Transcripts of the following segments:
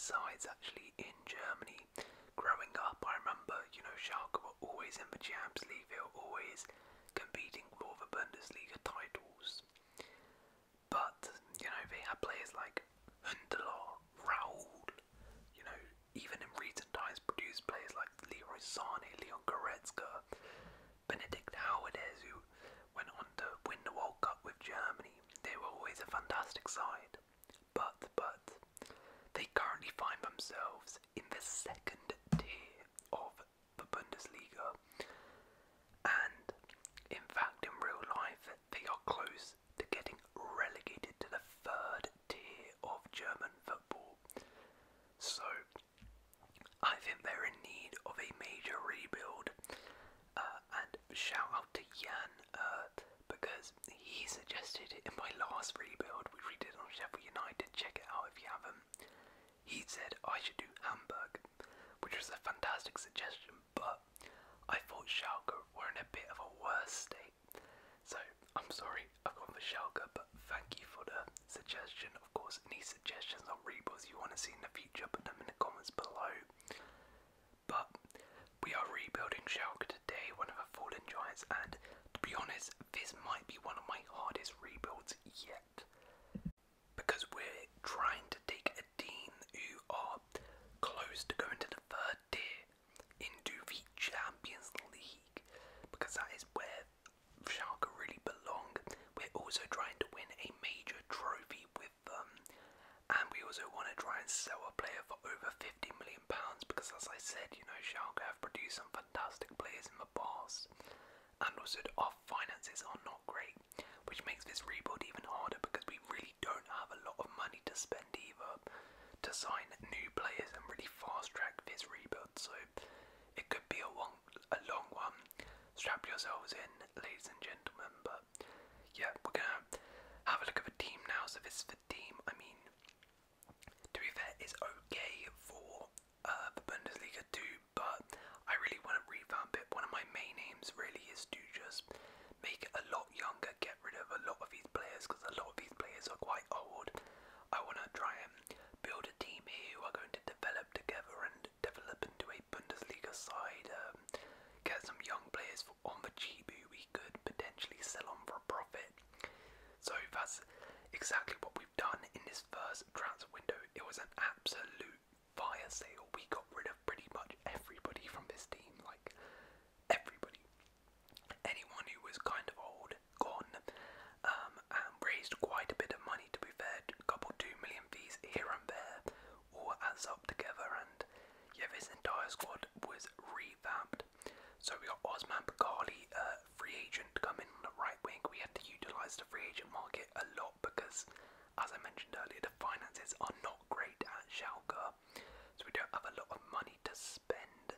sides actually in Germany. Growing up, I remember, Schalke were always in the Champions League. They were always competing for the Bundesliga titles. But, they had players like Huntelaar, Raoul, even in recent times produced players like Leroy Sané, Leon Goretzka, Benedict Howardez, who went on to win the World Cup with Germany. They were always a fantastic side. But, they currently find themselves in the second tier of the Bundesliga. And, in fact, in real life, they are close to getting relegated to the third tier of German football. So, I think they're in need of a major rebuild, and shout out to Jan, because he suggested it in my last rebuild, which we did on Sheffield United. Check it out if you haven't. He said I should do Hamburg, which was a fantastic suggestion, but I thought Schalke were in a bit of a worse state. So, I'm sorry I've gone for Schalke, but thank you for the suggestion. Of course, any suggestions on rebuilds you want to see in the future, put them in the comments below. But we are rebuilding Schalke today, one of the fallen giants, and to be honest, this might be one of my hardest rebuilds yet. Because we're trying to take a team who are close to going to the third tier into the Champions League, because that is where Schalke really belong. We're also trying to win a major trophy with them, and we also want to try and sell a player for over £50 million, because as I said, Schalke have produced some fantastic players in the past, and also our finances are not great, which makes this rebuild even harder because we really don't have a lot of money to spend either to sign new players and really fast track this rebuild. So it could be a long one. Strap yourselves in, ladies and gentlemen. But yeah, we're gonna have a look at the team now. So this is the team. I mean, to be fair, it's okay for the Bundesliga too, but I really want to revamp it. One of my main aims really is to just make it a lot younger, get rid of a lot of these players, because a lot of these players are quite old. I want to try and build a team here who are going to develop together and develop into a Bundesliga side, get some young players on the cheap who we could potentially sell on for a profit. So that's exactly what we've done in this first transfer window. It was an absolute fire sale. We got rid of pretty much everybody from this team, like everybody. Anyone who was kind of old, gone, and raised quite a bit of money, to be fair. A couple 2 million fees here and there, all adds up together, and yeah, this entire squad was revamped. So we got Osman Bakali, free agent, to come in on the right wing. We had to utilise the free agent market a lot because, as I mentioned earlier, the finances are not great at Schalke, so we don't have a lot of money to spend.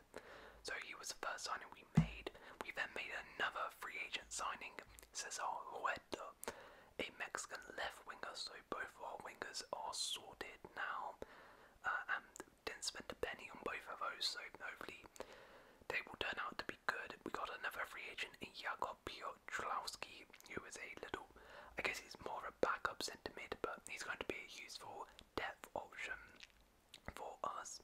So he was the first signing we made. We then made another free agent signing, Cesar Huerta, a Mexican left winger. So both of our wingers are sorted now, and didn't spend a penny on both of those. So hopefully they will turn out to be good. We got another free agent in Jakub Piotrowski, who is a little, I guess he's more of a backup centre mid, but he's going to be a useful depth option for us.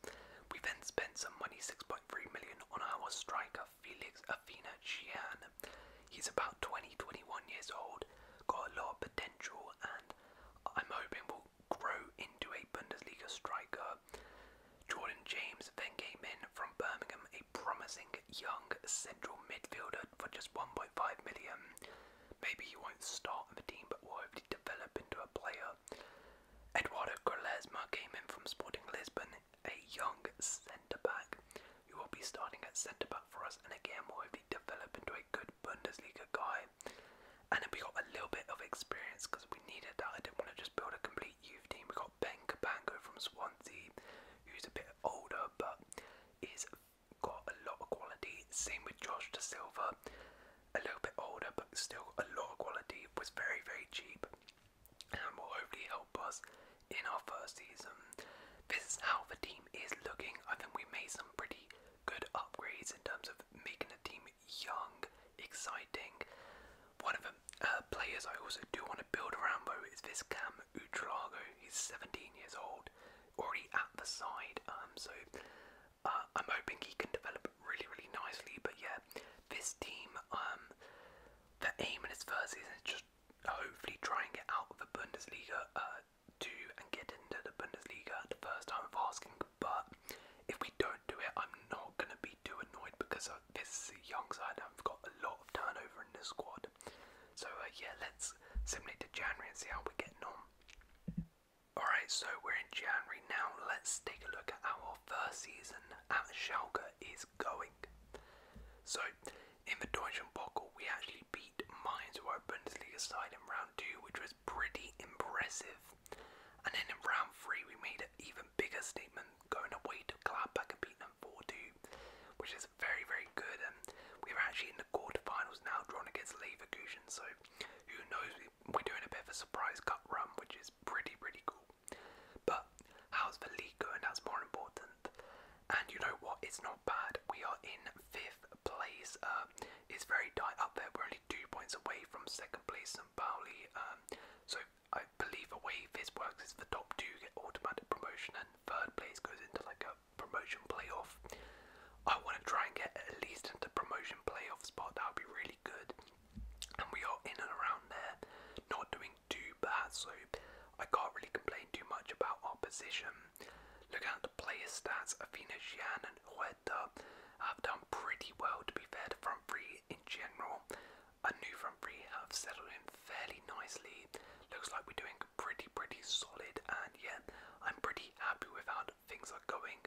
We then spent some money, 6.3 million, on our striker Felix Afina-Gian. He's about 20-21 years old, got a lot of potential, and I'm hoping will grow into a Bundesliga striker. Jordan James then came in from Birmingham, a promising young central midfielder for just 1.5 million. Maybe he won't start in the team, but will hopefully develop into a player. Eduardo Quaresma came in from Sporting Lisbon, a young centre-back who will be starting at centre-back for us, and again will hopefully develop into a good Bundesliga guy. And then we got a little bit of experience because we needed that. I didn't want to just build a complete youth team. We got Ben Cabango from Swansea, who's a bit older but is got a lot of quality. Same with Josh Da Silva, a little bit older but still a lot of quality. Was very cheap and will hopefully help us in our first season. This is how the team is looking. I think we made some pretty good upgrades in terms of making the team young, exciting. One of the players I also do want to build around though is this Cam Utrlago. He's 17 years old, already at the side. I'm hoping he can develop really, really nicely. But yeah, this team, the aim in his first season is just hopefully try and get out of the Bundesliga and get into the Bundesliga the first time of asking. But if we don't do it, I'm not going to be too annoyed because this is a young side and I've got a lot of turnover in the squad. So yeah, let's simulate to January and see how we're getting on. Alright, so we're in January now. Let's take a look at how our first season at Schalke is going. So, in the Deutschen Pokal, we actually beat Mainz, who are a Bundesliga side, in round 2, which was pretty impressive. And then in round 3, we made an even bigger statement, going away to Gladbach and beating them 4-2, which is very, very good. And we're actually in the quarterfinals now, drawn against Leverkusen. So, who knows? We're doing a bit of a surprise cup run, which is pretty, pretty cool. But how's the league going? That's more important. And you know what? It's not bad. We are in 5th place. It's very tight up there. We're only 2 points away from 2nd place, St. Pauli. So I believe the way this works is the top 2 get automatic promotion, and 3rd place goes into like a promotion playoff. I want to try and get at least into promotion playoff spot. That would be really good. And we are in and around there, not doing too bad. So I can't really complain too much about our position. Looking at the player stats, Athena, Jan and Huerta have done pretty well, to be fair. The front three in general, a new front three, have settled in fairly nicely. Looks like we're doing pretty solid, and yeah, I'm pretty happy with how things are going.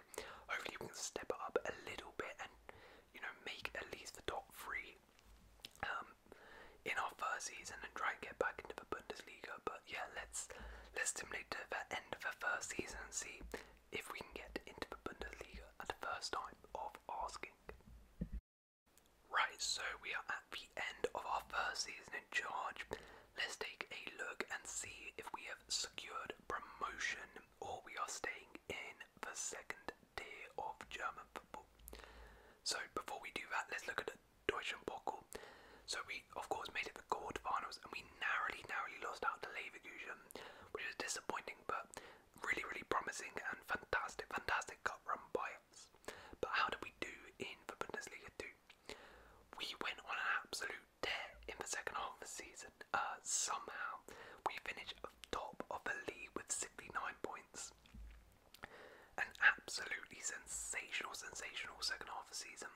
Hopefully we can step it up a little bit and, you know, make at least the top 3 in our first season and try and get back into the Bundesliga. But yeah, let's simulate to the end of the first season and see if we can get into the Bundesliga at the first time of asking. Right, so we are at the end of our first season in charge. Let's take a look and see if we have secured promotion or we are staying in the 2nd tier of German football. So before we do that, let's look at the Deutschen Pokal. So we, of course, made it the quarterfinals and we narrowly lost out to Leverkusen, which is disappointing, but really promising and fantastic cup run by us. But how did we do in the Bundesliga 2? We went on an absolute tear in the second half of the season. Somehow we finished top of the league with 69 points. An absolutely sensational second half of the season.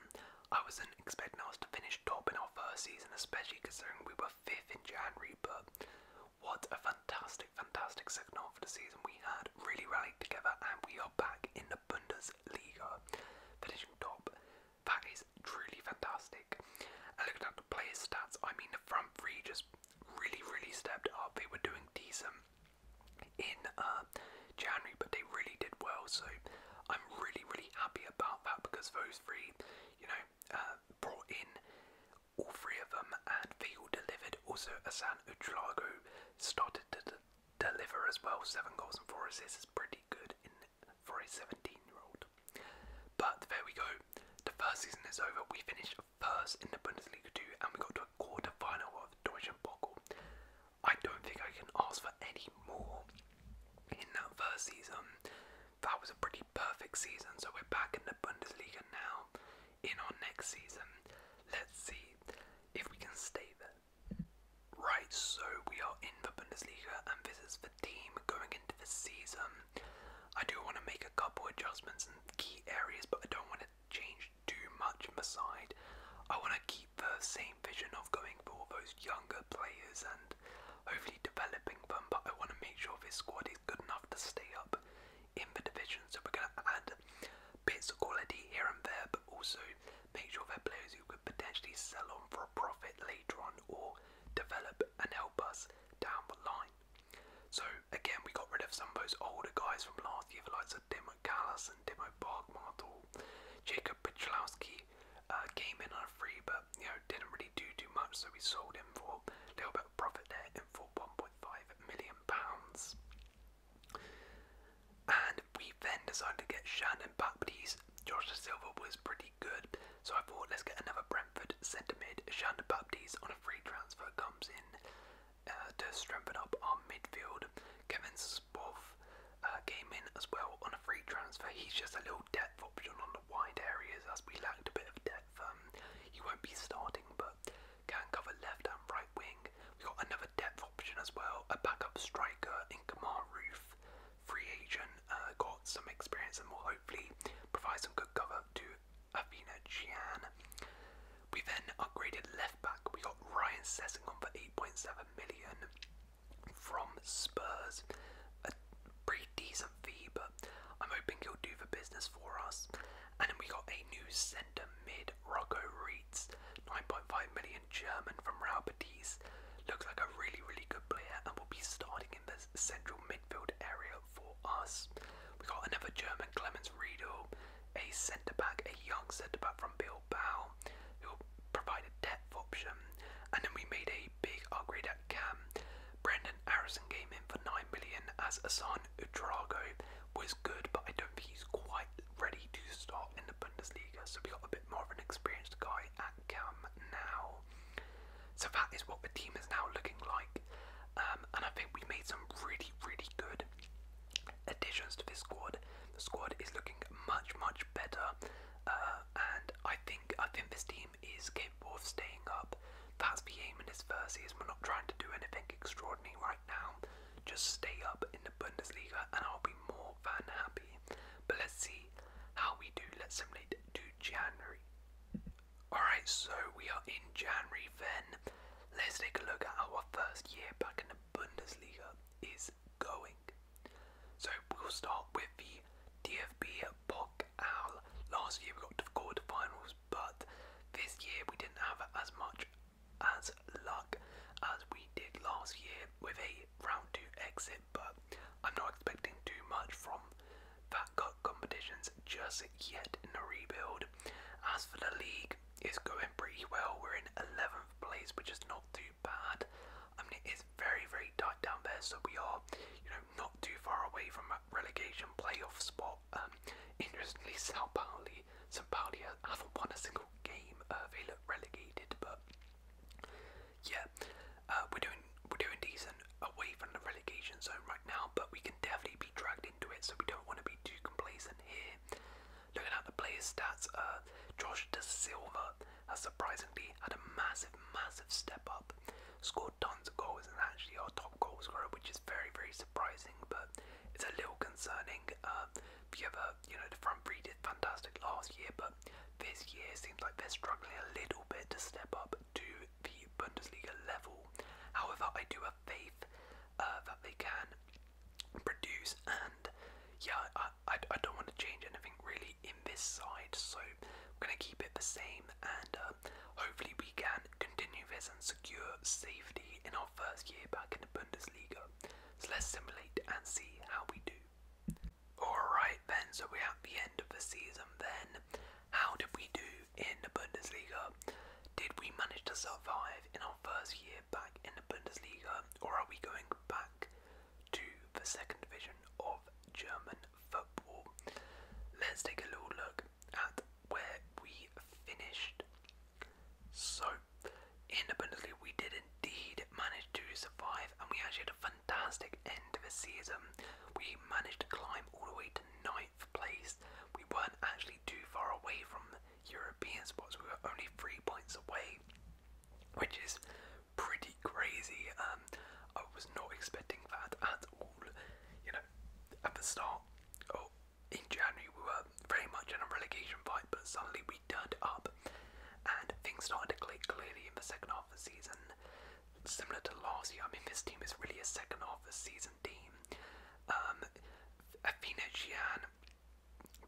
I wasn't expecting us to finish top in our first season, especially considering we were 5th in January, but what a fantastic second half of the season we had. Really rallied together and we are back in the Bundesliga, finishing top. That is truly fantastic. And looking at the player stats, I mean the front 3 just really stepped up. They were doing decent in January, but they really did well, so I'm really happy about that because those 3, you know, brought in all 3 of them and they all delivered. Also, Asan Uchlago started to deliver as well. 7 goals and 4 assists is pretty good for a 17-year-old. But there we go. The first season is over. We finished 1st in the Bundesliga 2 and we got to a quarter-final of the Deutschen Pokal. I don't think I can ask for any more in that first season. That was a pretty perfect season, so we're back in the Bundesliga now. In our next season, let's see if we can stay there. Right, so we are in the Bundesliga and this is the team going into the season. I do want to make a couple adjustments in key areas, but I don't want to change too much in the side. I want to keep the same vision of going for those younger players and hopefully developing them, but I want to make sure this squad is good enough to stay up in the division. So we're going to add bits of quality here and there, but also make sure they're players who could potentially sell on for a profit later on or develop and help us down the line. So again, we got rid of some of those older guys from last year, the likes of Dimo Callas and Dimo Barkmartel. Jacob Pichlowski came in on a free, but you know, didn't really do too much, so we sold him for a little bit of profit there in for £1.5 million. And we then decided to get Shannon Baptiste. Josh Silva was pretty good, so I thought let's get another Brentford centre mid. Shannon Baptiste on a free transfer comes in to strengthen up our midfield. Kevin Spoff came in as well on he's just a little depth option on the wide areas as we lacked a bit of depth. He won't be starting, but can cover left and right wing. We got another depth option as well, a backup striker in Kamar Roof, free agent, got some experience and will hopefully provide some good cover to Afina Gian. We then upgraded left back. We got Ryan Sessegnon for 8.7 million from Spurs. A pretty decent fee, but I'm hoping he'll do the business for us. And then we got a new centre mid, Rocco Reitz, 9.5 million German from Real Betis. Looks like a really, really good player and will be starting in the central midfield area for us. We got another German, Clemens Riedel, a centre back, a young centre back from Bilbao, who'll provide a depth option. And then we made a big upgrade at Cam. Brendan Harrison came in for 9 million as Hassan Udrago was good, but I don't think he's quite ready to start in the Bundesliga, so we got a bit more of an experienced guy at Cam now. So that is what the team is now looking like, and I think we made some really, really good additions to this squad. The squad is looking much, much better, and I think this team is capable of staying up. That's the aim in this first season. We're not trying to do anything extraordinary right now. Just stay up in the Bundesliga and I'll be more than happy. But let's see how we do. Let's simulate to January. Alright, so we are in January then. Let's take a look at how our first year back in the Bundesliga is going. So we'll start with the DFB Pokal. Last year we got to the quarterfinals, but this year we didn't have as much as luck as we did last year with a round 2 exit, but I'm not expecting too much from that cup competitions just yet in the rebuild. As for the league, it's going pretty well. We're in 11th place, which is not too bad. I mean, it is very, very tight down there, so we are, not too far away from that relegation playoff spot. Interestingly, Sao Pauli haven't won a single game. They look relegated, but yeah, we're doing decent away from the relegation zone right now, but we can definitely be dragged into it, so we don't want to be too complacent here. Looking at the player stats, Josh Da Silva has surprisingly had a massive step up, scored tons of goals and actually our top goal scorer, which is very, very surprising, but it's a little concerning. The other, the front three did fantastic last year, but this year seems like they're struggling a little bit to step up to the Bundesliga level. However, I do have faith that they can produce, and yeah, I don't want to change anything really in this side, so we're going to keep it the same, and hopefully we can continue this and secure safety in our first year back in the Bundesliga. So let's simulate and see how we do. Alright then, so we're at the end of the season then. How did we do in the Bundesliga? Did we manage to survive in our first year back in the Bundesliga, or are we going back to the second division of German football? Let's take a little look at where we finished. So, in the Bundesliga we did indeed manage to survive, and we actually had a fantastic end to the season. We managed to climb all the way to 9th place. We weren't actually too far away from European spots. We were only 3 points away, which is pretty crazy. I was not expecting that at all. At the start, in January we were very much in a relegation fight, but suddenly we turned up and things started to click clearly in the second half of the season. Similar to last year, I mean, this team is really a second half of the season team. Afina Gian,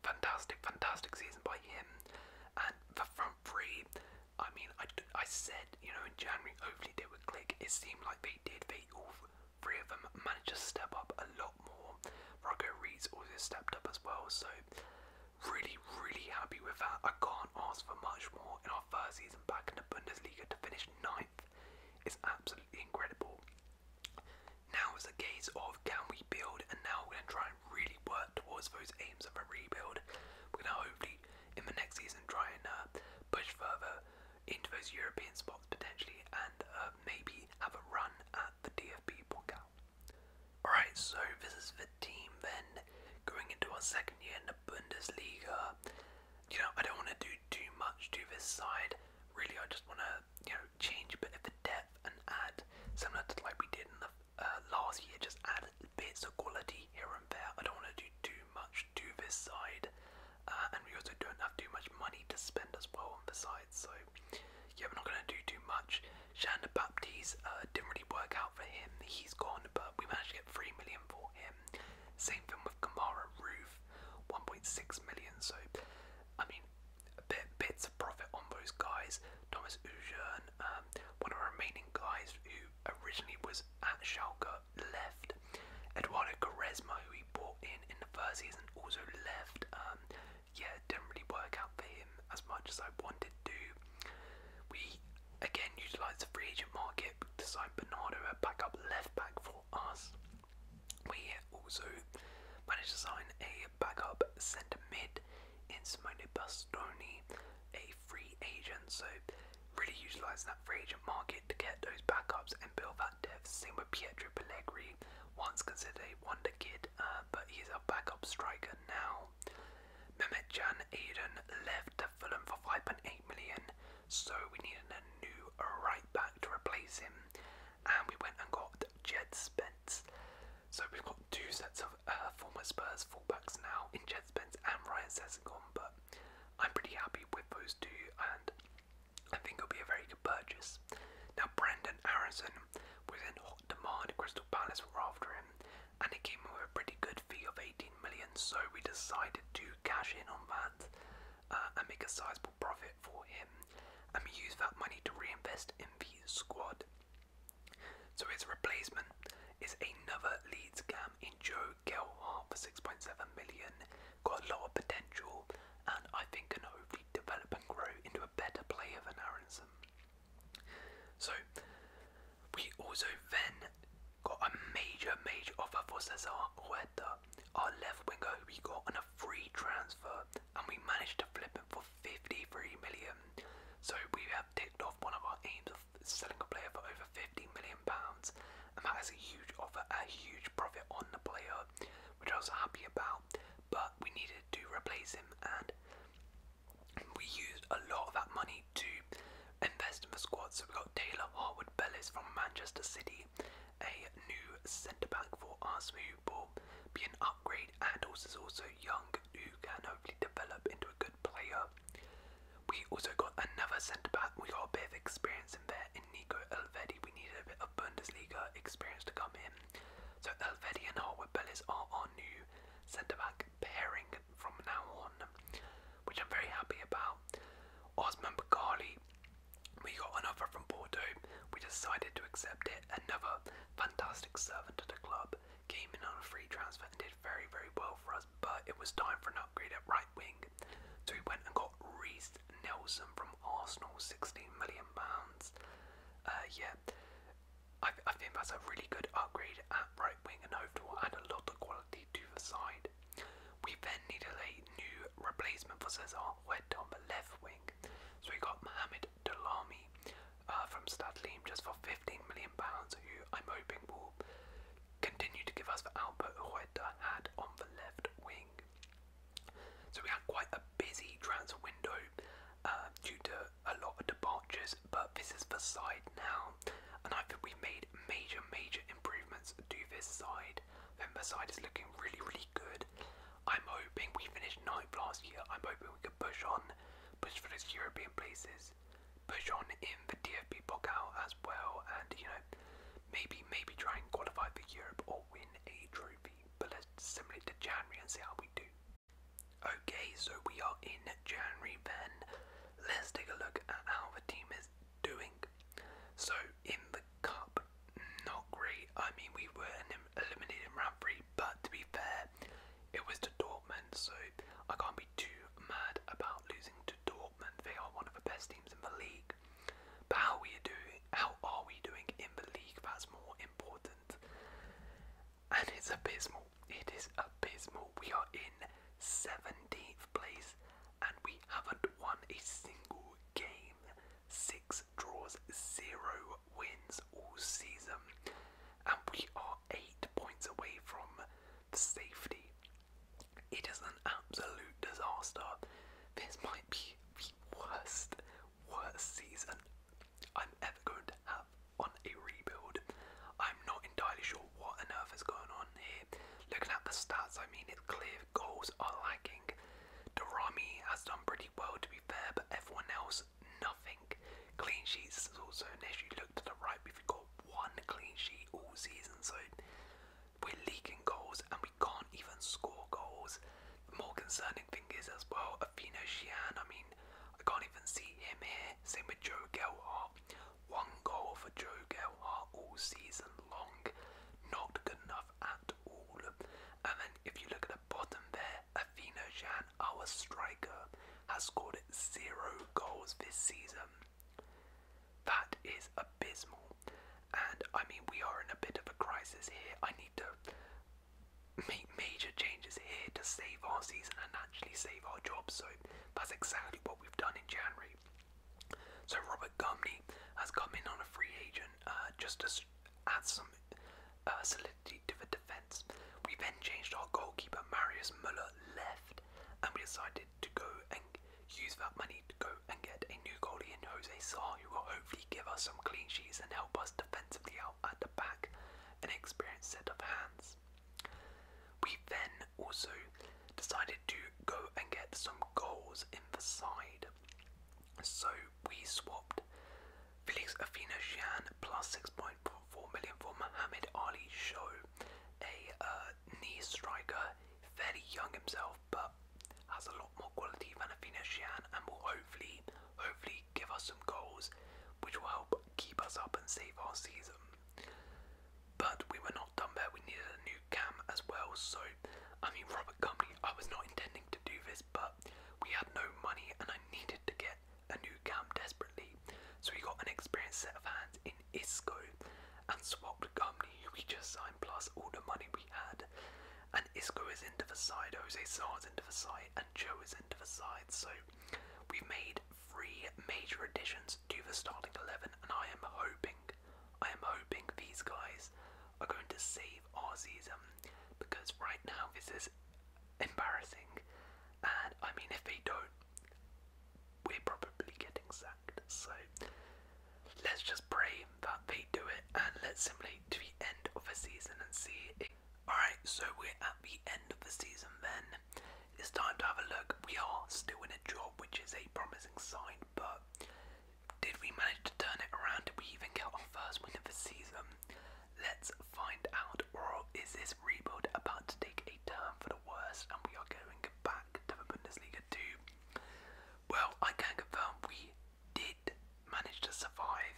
fantastic season by him, and the front three, I mean, I said, in January, hopefully they would click. It seemed like they did. All three of them managed to step up a lot more. Rocco Reitz also stepped up as well, so really, really happy with that. I can't ask for much more in our first season back in the Bundesliga. To finish 9th is absolutely incredible. Now it's a case of can we build, and now we're going to try and really work towards those aims of a rebuild. We're going to hopefully in the next season try and push further into those European spots potentially, and maybe have a run at the DFB Pokal. Alright, so this is the team then going into our second year in the Bundesliga. I don't want to do too much to this side. Really, I just want to, change a bit of the depth and add, similar to like we did in the last year, just add bits of quality here and there. I don't want to do too much to this side, and we also don't have too much money to spend as well on the side. So yeah, we're not going to do too much. Shanda Baptiste didn't really work out for him. He's gone, but we managed to get 3 million for him. Same thing with Kamara Roof, 1.6 million. So I mean, bits of profit on those guys. Thomas Ujan, one of our remaining guys who originally was at Schalke, left. Eduardo Quaresma, who we bought in the first season, also left. Yeah, it didn't really work out for him as much as I wanted to. We again utilised the free agent market to sign Bernardo, a backup left back for us. We also managed to sign a backup centre mid in Simone Bastoni, a free agent. So really utilising that free agent market to get those backups and build that depth. Same with Pietro Pellegrini, once considered a wonder kid, but he's a backup striker now. Mehmet Can Aiden left to Fulham for 5.8 million, so we needed a new right back to replace him, and we went and got Jed Spence. So we've got two sets of former Spurs fullbacks now in Jed Spence and Ryan Sessegnon, but I'm pretty happy with those two, and I think it'll be a very good purchase. Now Brendan Aronson was in hot demand. Crystal Palace were after him, and it came with a pretty good fee of 18 million, so we decided to cash in on that and make a sizable profit for him, and we used that money to reinvest in the squad. So his replacement is another Leeds scam in Joe Gelhardt for 6.7 million. Got a lot of potential, and I think can hopefully develop and grow into a better player than Aronson. So we also then got a major offer for Cesar Huerta, our left winger who we got on a free transfer, and we managed to flip him for 53 million. So we have ticked off one of our aims of selling a player for over 50 million pounds, and that is a huge offer, a huge profit on the player, which I was happy about. But we needed to replace him, and we used a lot of that money to invest in the squad. So we got Taylor Harwood-Bellis from Manchester City, a new centre-back for us who will be an upgrade, and also is also young, who can hopefully develop into a good player. We also got another centre-back. We got a bit of experience in there in Nico Elvedi. We needed a bit of Bundesliga experience to come in. So Elvedi and Harwood-Bellis are our new centre-back pairing from now on, which I'm very happy about. Osman Baghali, we got an offer from Porto. We decided to accept it. Another fantastic servant to the club. Came in on a free transfer and did very, very well for us, but it was time for an upgrade at right wing. So we went and got Reece Nelson from Arsenal, £16 million. Yeah, I think that's a really good upgrade at right wing, and hopefully will add a lot of quality to the side. We then needed a new replacement for Cesar Huerta on the left wing, so we got Mohamed Delamy from Stade Liège just for £15 million, who I'm hoping will continue to give us the output Huerta had on the left wing. So we had quite a busy transfer window due to a lot of departures, but this is the side now, and I think we made major improvements to this side. Then the side is looking really, really good. I'm hoping we finished 9th last year. I'm hoping we can push for those European places, push on in the DFB Pokal as well, and maybe try and qualify for Europe or win a trophy. But let's simulate to January and see how we do. Okay, so we are in January then. Let's take a look at how the team is doing. So in the cup, not great. I mean, we were eliminated in round 3, but to be fair, it was to Dortmund, so I can't be too mad about losing to Dortmund. They are one of the best teams in the league. But how are we doing in the league? That's more important. And it's abysmal. It is abysmal. We are in 17th place, and we haven't won a single game. 6 draws, 0 wins all season, and we are 8 points away from safety. It is an absolute disaster. This might be the worst season I'm ever going to have on a rebuild. I'm not entirely sure what on earth is going on here. Looking at the stats, I mean, it's clear goals are lacking. Darami has done pretty well, to be fair, but everyone else, nothing. Clean sheets is also an issue. Look to the right, we've got one clean sheet all season, so we're leaking goals and we can't even score goals. The more concerning thing is as well, Afino Xian, I mean, I can't even see him here. Same with Joe Gelhardt. One goal for Joe Gelhardt all season long. Not good enough at all. And then if you look at the bottom there, Afino Xian, our striker, has scored 0 goals this season. That is abysmal. And I mean, we are in a bit of a crisis here. I need to make major changes here to save our season and actually save our jobs. So that's exactly what we've done in January. So Robert Gumney has come in on a free agent just to add some solidity to the defence. We then changed our goalkeeper. Marius Müller left, and we decided to go and use that money to go and get a new goalie in Jose Sarr, who will hopefully give us some clean sheets and help us defensively out at the back, an experienced set of hands. We then also decided to go and get some goals in the side. So we swapped Felix Afino Xian plus 6.4 million for Mohamed Ali Show, a knee striker, fairly young himself, but has a lot more quality than Afino Xian and will hopefully give us some goals, which will help keep us up and save our season. But we were not done there. We needed a new cam as well. So, I mean, Robert Company, I was not intending to do this, but we had no money and I needed to get a new cam desperately. So we got an experienced set of hands in Isco and swapped Company, who we just signed, plus all the money we had. And Isco is into the side, Jose Sarr is into the side, and Joe is into the side. So we've made 3 major additions to the starting 11, and I am hoping these guys are going to save our season, because right now this is embarrassing, and I mean, if they don't, we're probably getting sacked. So let's just pray that they do it, and let's simulate to the end of the season and see. Alright, so we're at the end of the season then. It's time to have a look. We are still in a job, which is a promising sign, but did we manage to turn it around? Did we even get our first win of the season? Let's find out. Or is this rebuild about to take a turn for the worst and we are going back to the Bundesliga 2? Well, I can confirm we did manage to survive.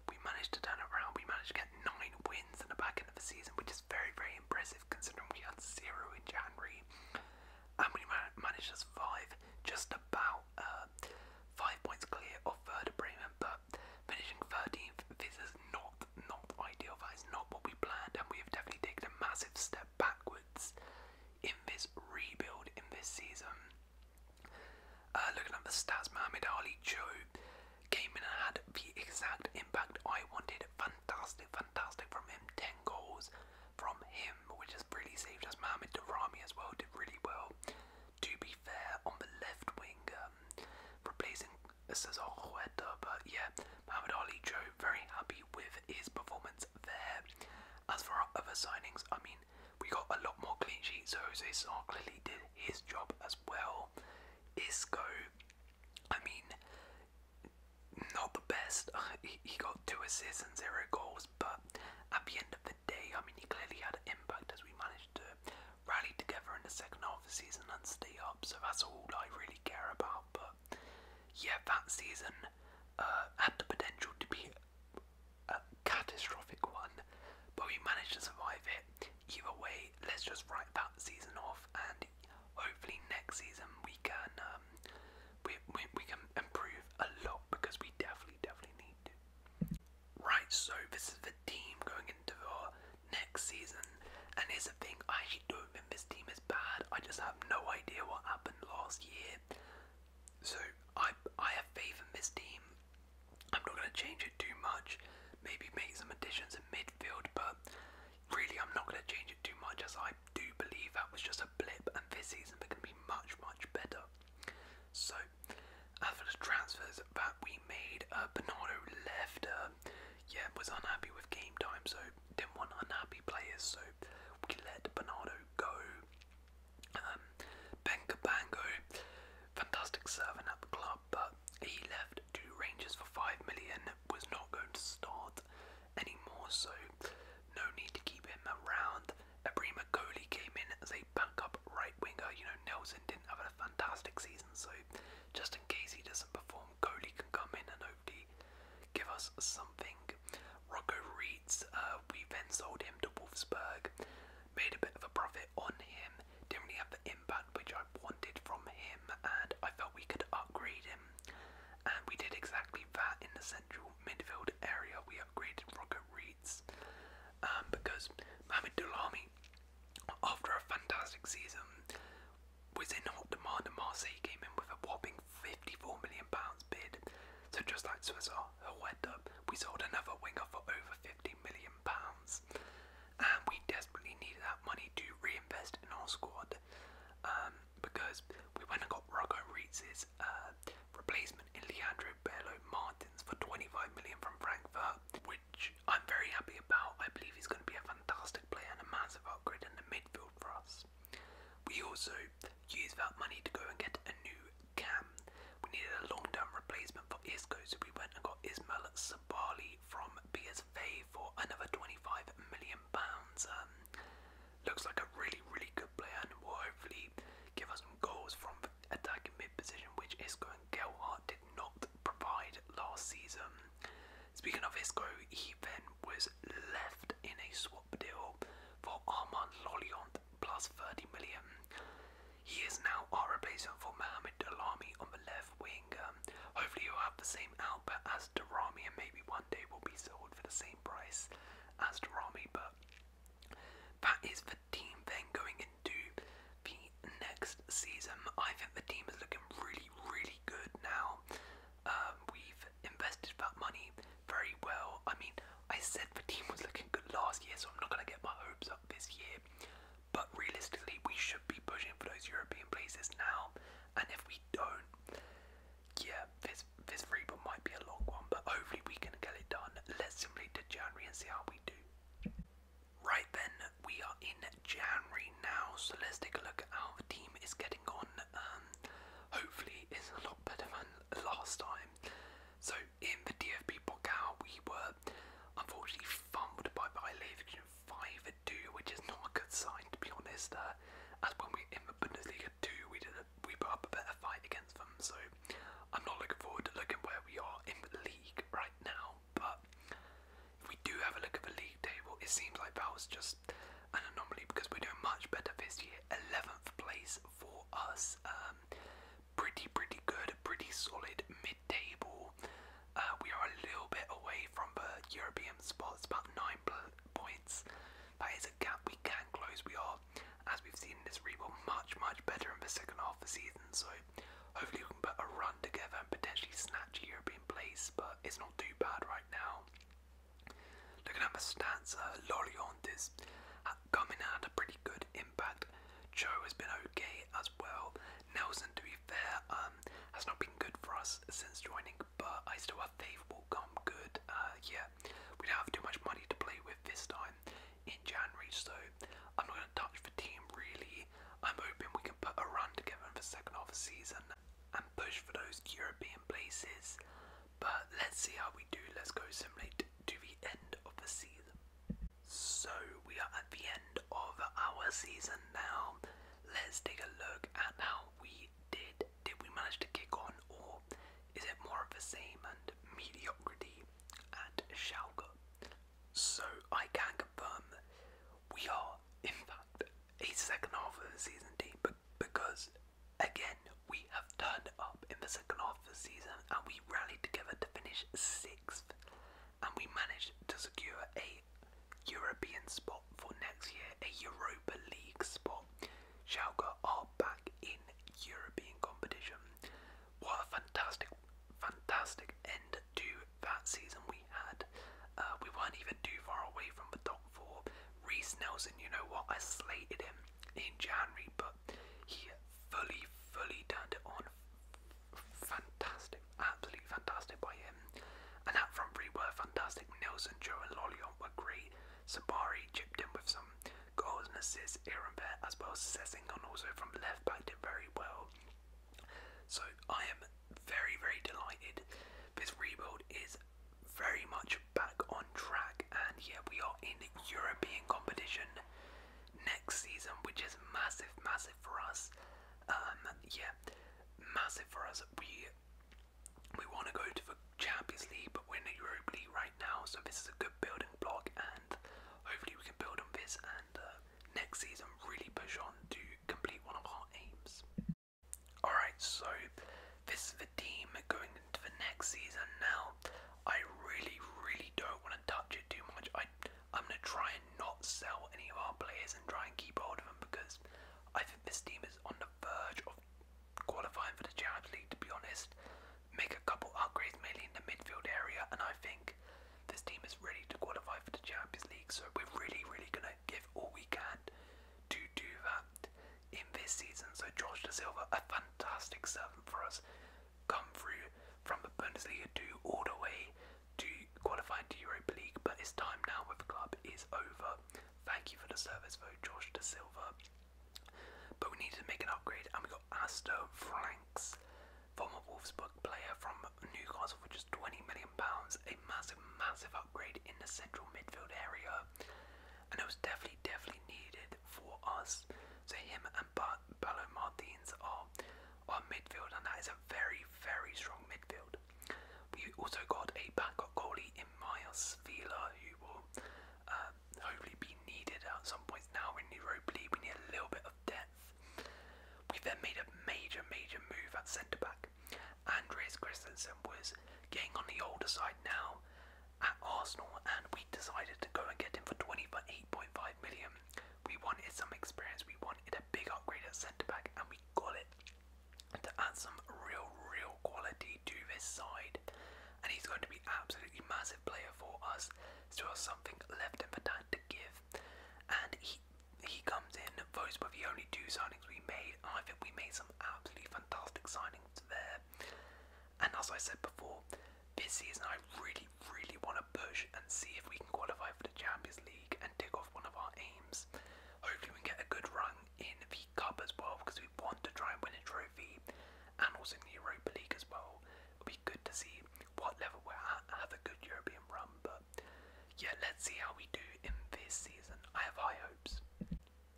We managed to turn it around. We managed to get 9 wins in the back end of the season, which is very, very impressive considering we had 0 in January. And we managed to survive just about 5 points clear of Werder Bremen, but finishing 13th, this is not ideal. That is not what we planned, and we have definitely taken a massive step backwards in this rebuild in this season. Looking at the stats, Mohamed Ali Joe came in and had the exact impact I wanted. Fantastic from him. 10 goals from him, which has really saved us. Mohamed Darami as well did really well. To be fair, on the left wing, replacing Cesar Huerta, but yeah, Mohamed Ali Joe, very happy with his performance there. As for our other signings, I mean, we got a lot more clean sheets, so Jose Sarr clearly did his job as well. Isco, I mean, not the best. He got 2 assists and 0 goals, but at the end of the day, I mean, he clearly had an impact as we managed to rally together in the second half of the season and stay up, so that's all I really care about. But yeah, that season had the potential to be a catastrophic one, but we managed to survive it. Either way, let's just write that season off, and hopefully next season we can we can improve a lot, because we definitely need to. Right, so this is the team going into our next season, and here's the thing, I actually don't think this team is bad. I just have no idea what happened last year. So I have faith in this team. I'm not going to change it too much. Maybe make some additions in midfield, but really I'm not going to change it too much, as I do believe that was just a blip, and this season we're going to be Nelson didn't have a fantastic season, so just in case he doesn't perform, Coley can come in and hopefully give us something. Rocco Reeds, we then sold him to Wolfsburg, made a bit of a profit on him, didn't really have the impact which I wanted from him, and I felt we could upgrade him, and we did exactly that in the central midfield area. We upgraded Rocco Reeds, because Mohamed Dulami, after a fantastic season, was in hot demand, and Marseille came in with a whopping £54 million bid. So just like Suazar, Huerta, we sold another winger for over £50 million, and we desperately needed that money to reinvest in our squad, because we went and got Rocco Reeds' replacement in Leandro Bello Martins for £25 million from Frankfurt, which I'm very happy about. I believe he's going to be a fantastic player and a massive upgrade in the midfield for us. We also used that money to go and get a new cam. We needed a long-term replacement for Isco, so we went and got Ismail Sabali from PSV for another £25 million. Looks like a really, really good player, and will hopefully give us some goals from attacking mid-position, which Isco and Gelhardt did not provide last season. Speaking of Isco, he then was left in a swap deal for Armand Lorient plus 30 million. He is now our replacement for Mohamed Dulami on the left wing. Hopefully he'll have the same output as Darami, and maybe one day will be sold for the same price as Darami. But that is the team then going into the next season. I think the team is looking really, really good now. We've invested that money very well. I mean, I said the team was looking good last year, so I'm not going to get my hopes up this year. But realistically, we should be pushing for those European places now. And if we don't, yeah, this rebuild might be a long one, but hopefully we can get it done. Let's simulate to January and see how we do. Right then, we are in January now, so let's take a look at how the team is getting on. Hopefully it's a lot better than last time. So in the DFB Pokal, we were unfortunately thumped by Bayer Leverkusen 5-2, which is not a good sign, to be honest. As when we in the Bundesliga 2, we put up a better fight against them. So I'm not looking forward to looking where we are in the league right now. But if we do have a look at the league table, it seems like that was just an anomaly, because we're doing much better this year. 11th place for us. Pretty good, pretty solid mid-table. We are a little bit away from the European spots, about 9 points. That is a gap we can close. We are, as we've seen in this rebuild, much better in the second half of the season. So hopefully we can put a run together and potentially snatch a European place, but it's not too bad right now. Looking at the stats, Lorient is coming at a pretty good impact. Cho has been okay as well. Nelson, to be fair, has not been good for us since joining, but I still have favourable come good. Yeah, we don't have too much money to play with this time in January, so I'm not going to touch the team really. I'm hoping we can put a run together in the second half of the season and push for those European places. But let's see how we do. Let's go simulate to the end of the season. So we are at the end of our season now. Let's take a look at how we did. Did we manage to kick on, or is it more of the same and mediocrity at Schalke? So I can confirm that we are, in fact, a second half of the season team, but because again we have turned up in the second half of the season and we rallied together to finish 6th, and we managed to secure a European spot for next year, a Europa League spot. Schalke are back in European competition. What a fantastic end to that season we had. We weren't even too far away from the top 4. Reece Nelson, you know what, I slated him in January, but he fully turned it on. Fantastic, absolutely fantastic by him. And that front three were fantastic. Nelson, Joe and Lorient were great. Sabari chipped in with some goals and assists here and there, as well as Sessingham also from left back did very well. So I am very delighted. This rebuild is very much back on track, and yeah, we are in European competition next season, which is massive for us. massive for us. We want to go to the Champions League, but we're in the Europa League right now, so this is a good building block, and hopefully we can build on this and next season really push on to complete one of our aims. Alright, so this is the team going into the next season now. I really don't want to touch it too much. I'm going to try and not sell any of our players and try and keep hold of them, because I think this team is on the verge of qualifying for the Champions League, to be honest. Make a couple upgrades mainly in the midfield area, and I think this team is ready to qualify for the Champions League, so we're really going to give all we can to do that in this season. So Josh Da Silva, a fantastic servant for us, come through from the Bundesliga all the way to qualifying to Europa League, but his time now with the club is over. Thank you for the service though, Josh Da Silva. But we needed to make an upgrade, and we got Astor Franks, former Wolfsburg player from Newcastle, for just £20 million. A massive upgrade in the central midfield area, and it was definitely needed for us. So him and Balo Martins are our midfield, and that is a very strong midfield. We also got a backup goalie in Miles Vila, who will hopefully be needed at some points. Now in Europa League, we need a little bit of depth. We then made a major move at centre back. Andreas Christensen was getting on the older side now at Arsenal, and we decided to go and get him for 8.5 million. We wanted some experience, we wanted a big upgrade at centre back, and we got it to add some real quality to this side. And he's going to be absolutely massive player for us. Still has something left in the tank to give, and he comes in. Those were the only two signings we made, and I think we made some absolutely fantastic signings there. And as I said before, this season I really want to push and see if we can qualify for the Champions League and tick off one of our aims. Hopefully we can get a good run in the Cup as well, because we want to try and win a trophy, and also in the Europa League as well. It'll be good to see what level we're at, have a good European run. But yeah, let's see how we do in this season. I have high hopes.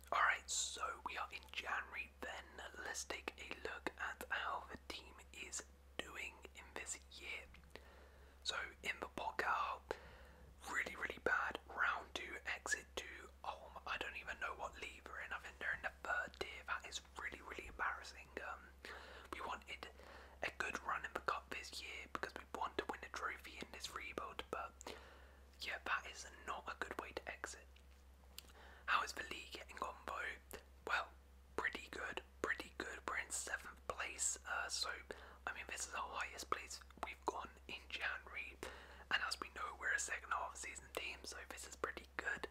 Alright, so we are in January then. Let's take a look at how the team is doing in this year. So in the Pokal, really bad. Round 2, exit 2. Oh, I don't even know what league we're in. I think they're in the 3rd tier. That is really embarrassing. We wanted a good run in the Cup this year because we want to win a trophy in this rebuild, but yeah, that is not a good way to exit. How is the league getting on though? Well, pretty good. We're in 7th place, so I mean this is the highest place we've gone in January, and as we know, we're a second half season team, so this is pretty good.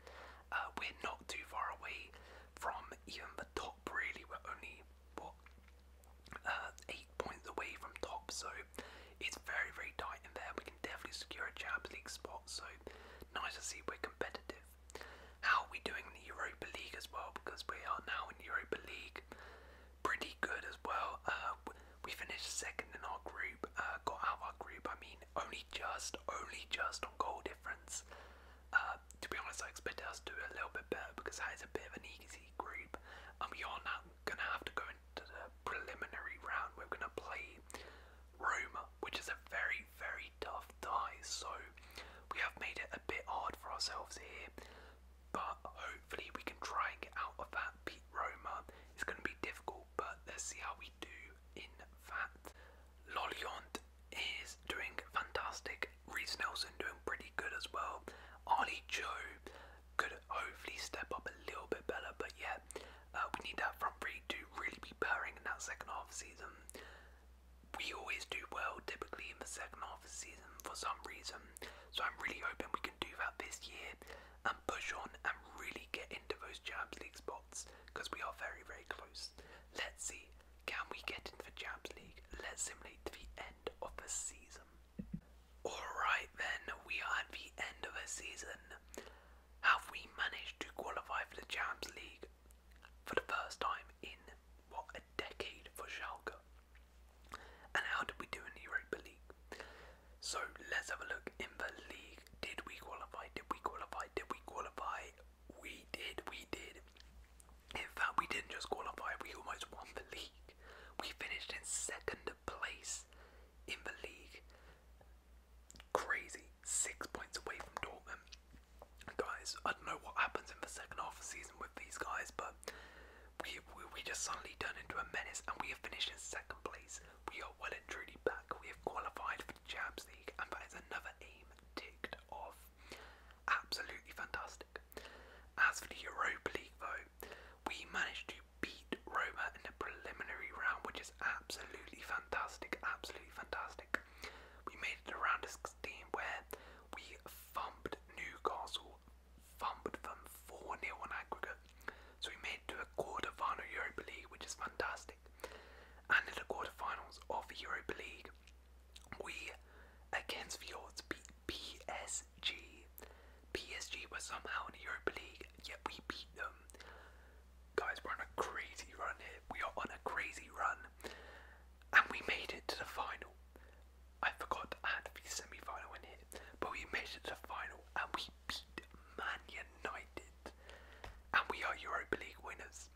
We're not too far away from even the top really. We're only 8 points away from top, so it's very tight in there. We can definitely secure a Champions League spot, so nice to see we're competitive. How are we doing in the Europa League as well? Because we are now in the Europa League. Pretty good as well. We finished 2nd in our group. Got out of our group, I mean, only just on goal difference. To be honest, I expected us to do a little bit better, because that is a bit of an easy group. And we are now going to have to go into the preliminary round. We're going to play Roma, which is a very tough tie. So we have made it a bit hard for ourselves here, but hopefully we can try and get out of that. Beat Roma. It's going to be difficult, but let's see how we do in that. Lorient is doing fantastic. Reece Nelson doing pretty good as well. Ali Joe could hopefully step up a little bit better, but yeah, we need that front three to really be purring in that second half of the season. We always do well typically in the second half of the season for some reason, so I'm really hoping we can do that this year and push on and really get into those Champions League spots, because we are very close. Let's see, can we get into the Champions League? Let's simulate the end of the season. Alright then, we are at the end of the season. Have we managed to qualify for the Champions League for the first time in, what, a decade for Schalke? And how did we do in the Europa League? So let's have a look in the league. Did we qualify? We did. In fact, we didn't just qualify, we almost won the league. We finished in 2nd I don't know what happens in the second half of the season with these guys, but we just suddenly turn into a menace, and we have finished in second place. We are well and truly back. We have qualified for the Champions League, and that is another aim ticked off. Absolutely fantastic. As for the Europa League, though, we managed to beat Roma in the preliminary round, which is absolutely fantastic. Absolutely fantastic. We made it around to 16, where we thumped Newcastle, thumped them 4-0 on aggregate. So we made it to a quarter-final Europa League, which is fantastic. And in the quarter-finals of the Europa League, we, against the odds, beat PSG. PSG were somehow in the Europa League, yet we beat them. Guys, we're on a crazy run here. We are on a crazy run. And we made it to the final. I forgot to add the semi-final in here, but we made it to the final and we beat Man United. And we are Europa League winners.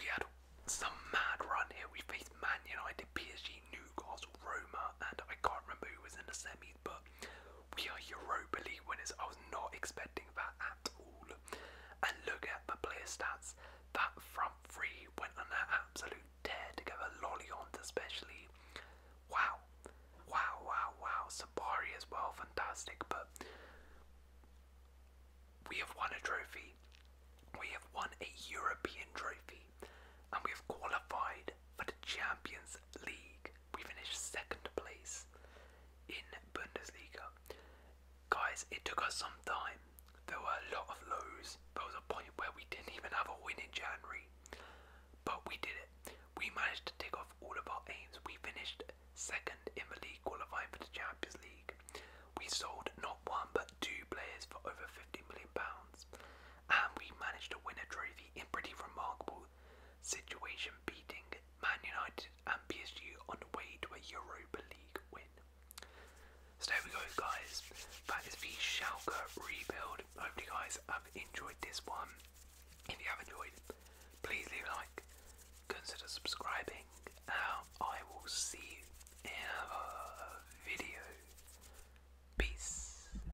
We had some mad run here. We faced Man United, PSG, Newcastle, Roma, and I can't remember who was in the semis, but we are Europa League winners. I was not expecting that at all. And look at the player stats. That front three went on an absolute tear together. Lolliant especially. Wow. Wow, wow, wow. Sabari as well, fantastic. But we have won a trophy. We have won a European trophy. And we have qualified for the Champions League. We finished second place in Bundesliga. Guys, it took us some time. There were a lot of lows. There was a point where we didn't even have a win in January. But we did it. We managed to tick off all of our aims. We finished second in the league, qualifying for the Champions League. We sold not one but two players for over £50 million. And we managed to win a trophy in pretty remarkable situation, beating Man United and PSG on the way to a Europa League win. So there we go, guys. That is the Schalke rebuild. I hope you guys have enjoyed this one. If you have enjoyed, please leave a like, consider subscribing, and I will see you in